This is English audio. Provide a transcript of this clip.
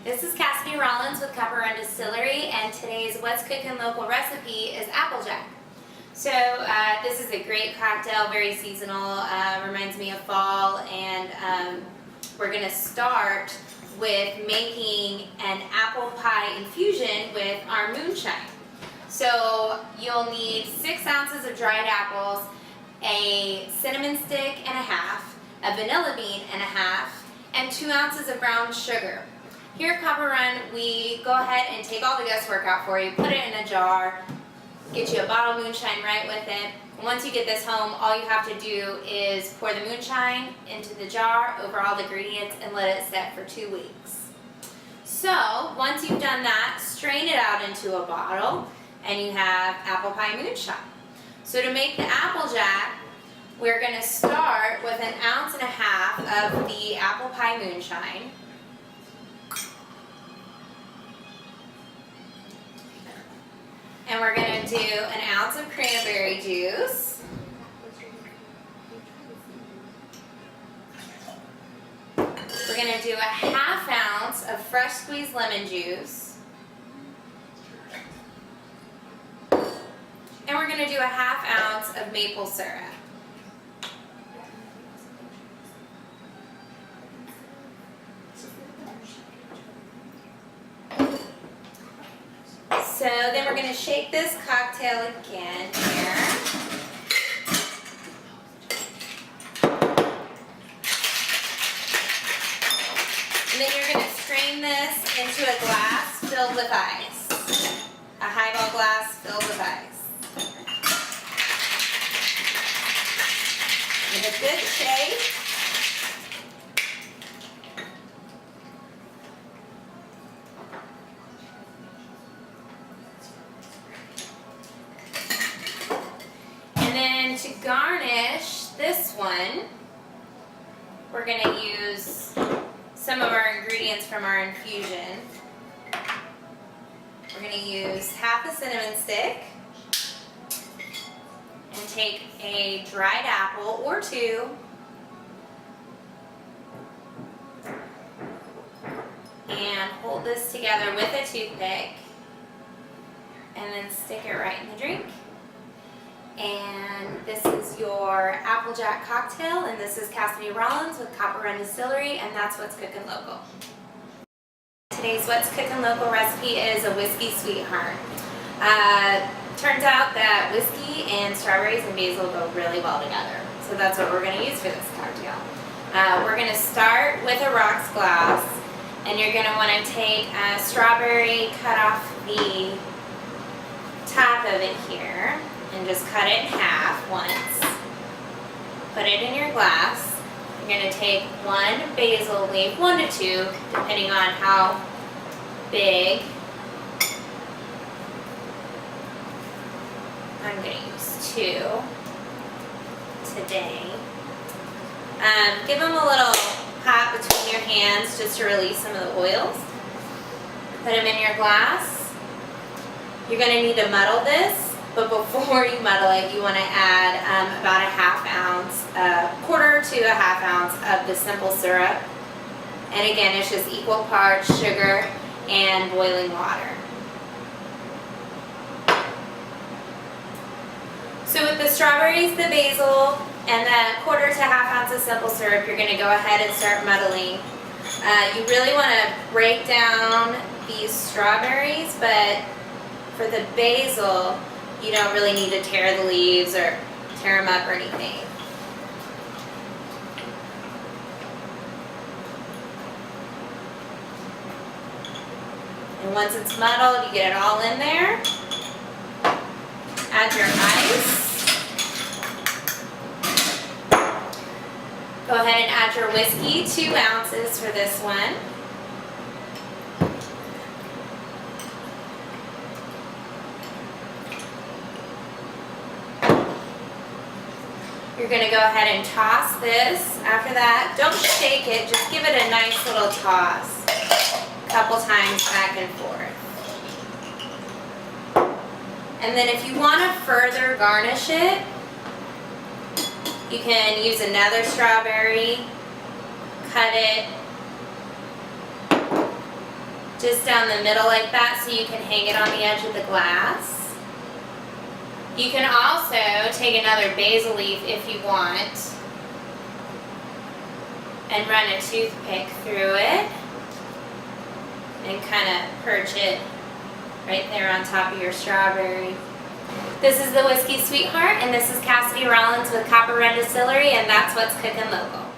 This is Cassidy Rollins with Distillery, and today's What's Cooking Local recipe is Applejack. So this is a great cocktail, very seasonal, reminds me of fall, and we're going to start with making an apple pie infusion with our moonshine. So you'll need 6 ounces of dried apples, a cinnamon stick and a half, a vanilla bean and a half, and 2 ounces of brown sugar. Here at Copper Run, we go ahead and take all the guesswork out for you, put it in a jar, get you a bottle of moonshine right with it. Once you get this home, all you have to do is pour the moonshine into the jar over all the ingredients and let it set for 2 weeks. So once you've done that, strain it out into a bottle and you have apple pie moonshine. So to make the Applejack, we're going to start with 1.5 ounces of the apple pie moonshine. And we're going to do 1 ounce of cranberry juice. We're going to do 1/2 ounce of fresh squeezed lemon juice. And we're going to do 1/2 ounce of maple syrup. So then we're going to shake this cocktail again here. And then you're going to strain this into a glass filled with ice. A highball glass filled with ice. Give a good shake. And then to garnish this one, we're going to use some of our ingredients from our infusion. We're going to use half a cinnamon stick and take a dried apple or 2 and hold this together with a toothpick and then stick it right in the drink. And this is your Applejack cocktail, and this is Cassidy Rollins with Copper Run Distillery, and that's What's Cooking Local. Today's What's Cooking Local recipe is a whiskey sweetheart. Turns out that whiskey and strawberries and basil go really well together, so that's what we're going to use for this cocktail. We're going to start with a rocks glass, and you're going to want to take a strawberry, cut off the top of it here, and just cut it in half once. Put it in your glass. You're going to take 1 basil leaf, 1 to 2, depending on how big. I'm going to use 2 today. Give them a little pat between your hands just to release some of the oils. Put them in your glass. You're going to need to muddle this. But before you muddle it, you want to add about 1/2 ounce, 1/4 to 1/2 ounce of the simple syrup. And again, it's just equal parts sugar and boiling water. So with the strawberries, the basil, and the 1/4 to 1/2 ounce of simple syrup, you're going to go ahead and start muddling. You really want to break down these strawberries, but for the basil, you don't really need to tear the leaves or tear them up or anything. And once it's muddled, you get it all in there. Add your ice. Go ahead and add your whiskey, 2 ounces for this one. You're going to go ahead and toss this. After that, don't shake it, just give it a nice little toss. A couple times back and forth. And then if you want to further garnish it, you can use another strawberry, cut it, just down the middle like that so you can hang it on the edge of the glass. You can also take another basil leaf if you want and run a toothpick through it and kind of perch it right there on top of your strawberry. This is the Whiskey Sweetheart, and this is Cassidy Rollins with Copper Run Distillery, and that's what's cooking local.